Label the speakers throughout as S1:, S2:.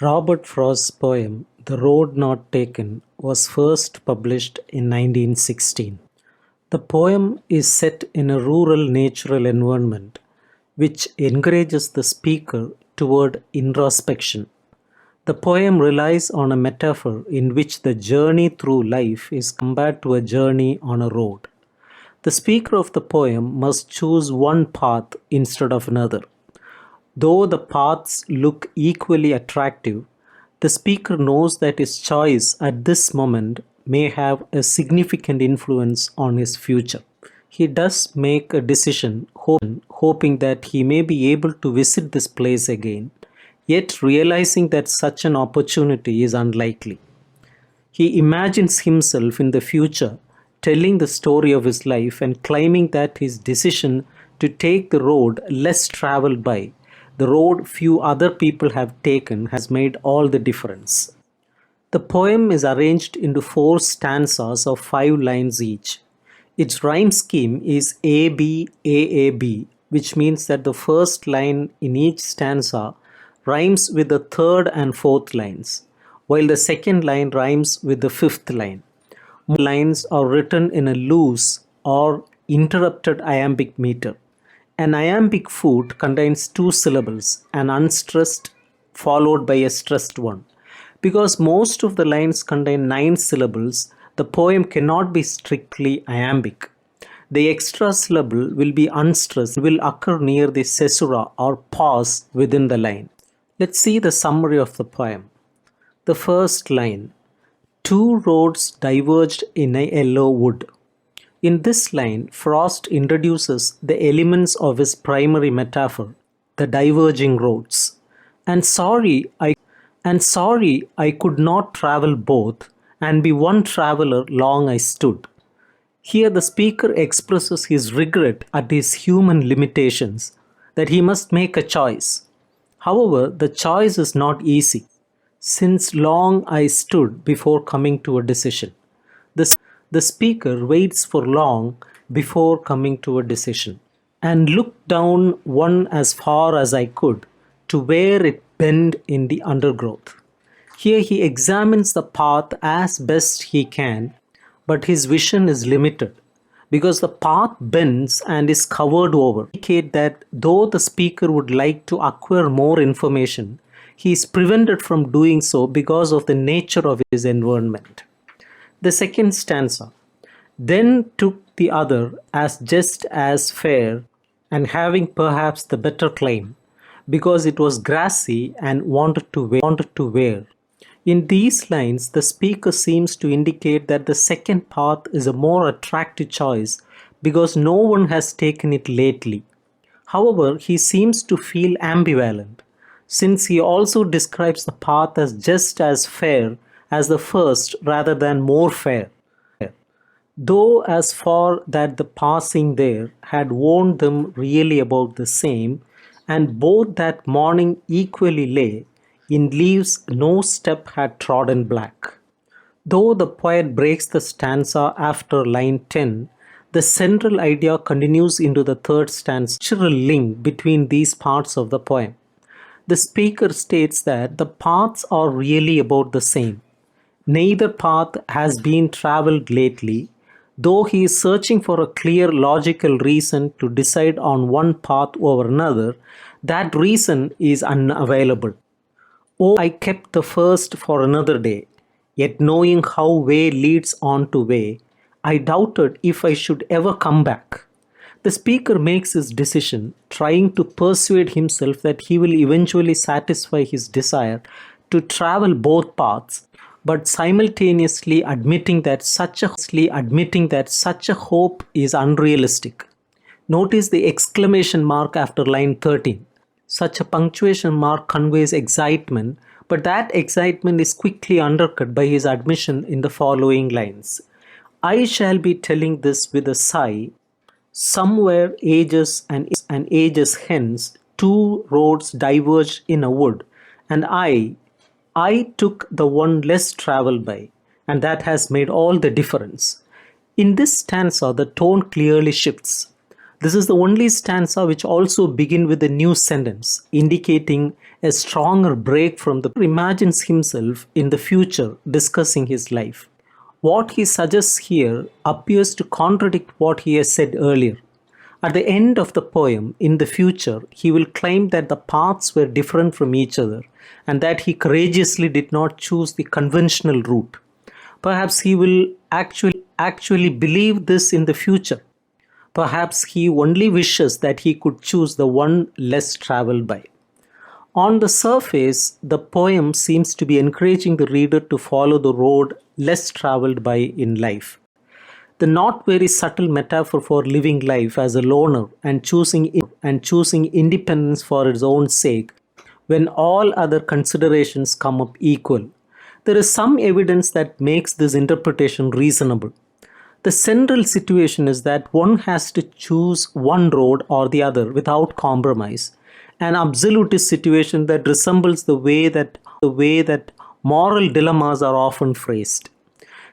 S1: Robert Frost's poem "The Road Not Taken" was first published in 1916. The poem is set in a rural natural environment which encourages the speaker toward introspection. The poem relies on a metaphor in which the journey through life is compared to a journey on a road. The speaker of the poem must choose one path instead of another. Though the paths look equally attractive, the speaker knows that his choice at this moment may have a significant influence on his future. He does make a decision, hoping that he may be able to visit this place again, yet realizing that such an opportunity is unlikely. He imagines himself in the future, telling the story of his life and claiming that his decision to take the road less traveled by, the road few other people have taken, has made all the difference. The poem is arranged into 4 stanzas of 5 lines each. Its rhyme scheme is AB, AAB, which means that the first line in each stanza rhymes with the third and fourth lines, while the second line rhymes with the fifth line. More lines are written in a loose or interrupted iambic meter. An iambic foot contains 2 syllables, an unstressed followed by a stressed one. Because most of the lines contain 9 syllables, the poem cannot be strictly iambic. The extra syllable will be unstressed and will occur near the caesura or pause within the line. Let's see the summary of the poem. The first line: 2 roads diverged in a yellow wood. In this line, Frost introduces the elements of his primary metaphor, the diverging roads. And sorry I could not travel both, and be one traveler long I stood. Here the speaker expresses his regret at his human limitations, that he must make a choice. However, the choice is not easy, since long I stood before coming to a decision. The speaker waits for long before coming to a decision, and looked down one as far as I could to where it bent in the undergrowth. Here he examines the path as best he can, but his vision is limited because the path bends and is covered over. Indicate that though the speaker would like to acquire more information, he is prevented from doing so because of the nature of his environment. The second stanza: then took the other as just as fair, and having perhaps the better claim, because it was grassy and wanted to wear. In these lines, the speaker seems to indicate that the second path is a more attractive choice because no one has taken it lately. However, he seems to feel ambivalent, since he also describes the path as just as fair as the first rather than more fair. Though as far that the passing there had warned them really about the same, and both that morning equally lay in leaves no step had trodden black. Though the poet breaks the stanza after line 10, the central idea continues into the third stanza. Natural link between these parts of the poem. The speaker states that the paths are really about the same. Neither path has been traveled lately, though he is searching for a clear logical reason to decide on one path over another. That reason is unavailable. Oh, I kept the first for another day, yet knowing how way leads on to way, I doubted if I should ever come back. The speaker makes his decision, trying to persuade himself that he will eventually satisfy his desire to travel both paths, but simultaneously admitting that such a hope is unrealistic. Notice the exclamation mark after line 13. Such a punctuation mark conveys excitement, but that excitement is quickly undercut by his admission in the following lines. I shall be telling this with a sigh. Somewhere ages and ages hence, 2 roads diverged in a wood, and I took the one less traveled by, and that has made all the difference. In this stanza, the tone clearly shifts. This is the only stanza which also begins with a new sentence, indicating a stronger break from the imagines himself in the future discussing his life. What he suggests here appears to contradict what he has said earlier. At the end of the poem, in the future, he will claim that the paths were different from each other and that he courageously did not choose the conventional route. Perhaps he will actually believe this in the future. Perhaps he only wishes that he could choose the one less traveled by. On the surface, the poem seems to be encouraging the reader to follow the road less traveled by in life. The not very subtle metaphor for living life as a loner and choosing independence for its own sake when all other considerations come up equal. There is some evidence that makes this interpretation reasonable. The central situation is that one has to choose one road or the other without compromise, an absolutist situation that resembles the way that moral dilemmas are often phrased.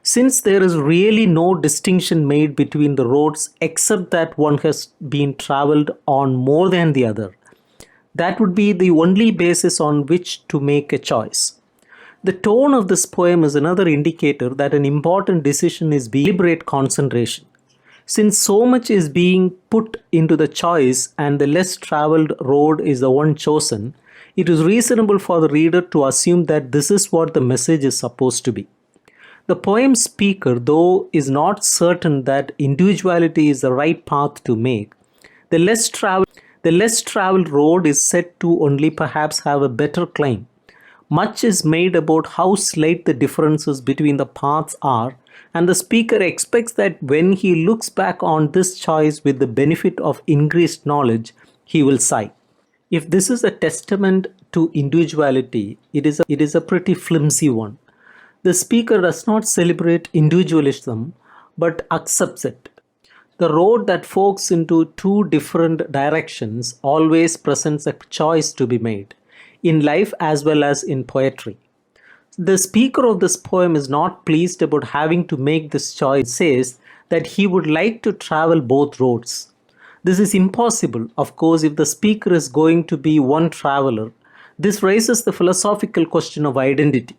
S1: Since there is really no distinction made between the roads except that one has been traveled on more than the other, that would be the only basis on which to make a choice. The tone of this poem is another indicator that an important decision is deliberate concentration. Since so much is being put into the choice and the less traveled road is the one chosen, it is reasonable for the reader to assume that this is what the message is supposed to be. The poem speaker, though, is not certain that individuality is the right path to make. The less traveled road is said to only perhaps have a better claim. Much is made about how slight the differences between the paths are, and the speaker expects that when he looks back on this choice with the benefit of increased knowledge, he will sigh. If this is a testament to individuality, it is a pretty flimsy one. The speaker does not celebrate individualism, but accepts it. The road that forks into two different directions always presents a choice to be made, in life as well as in poetry. The speaker of this poem is not pleased about having to make this choice, says that he would like to travel both roads. This is impossible, of course, if the speaker is going to be one traveler. This raises the philosophical question of identity.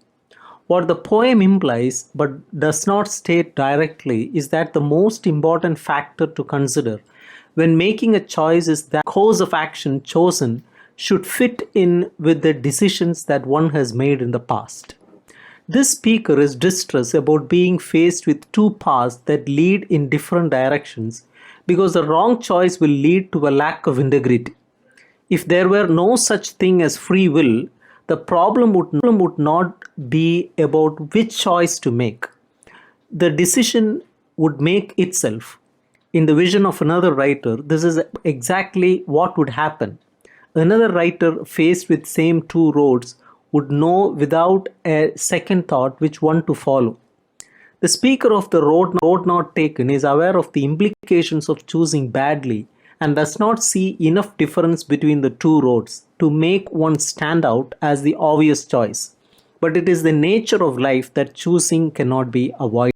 S1: What the poem implies but does not state directly is that the most important factor to consider when making a choice is that the course of action chosen should fit in with the decisions that one has made in the past. This speaker is distressed about being faced with two paths that lead in different directions because the wrong choice will lead to a lack of integrity. If there were no such thing as free will, the problem would not be about which choice to make. The decision would make itself. In the vision of another writer, this is exactly what would happen. Another writer faced with same two roads would know without a second thought which one to follow. The speaker of the road not taken is aware of the implications of choosing badly and does not see enough difference between the two roads to make one stand out as the obvious choice. But it is the nature of life that choosing cannot be avoided.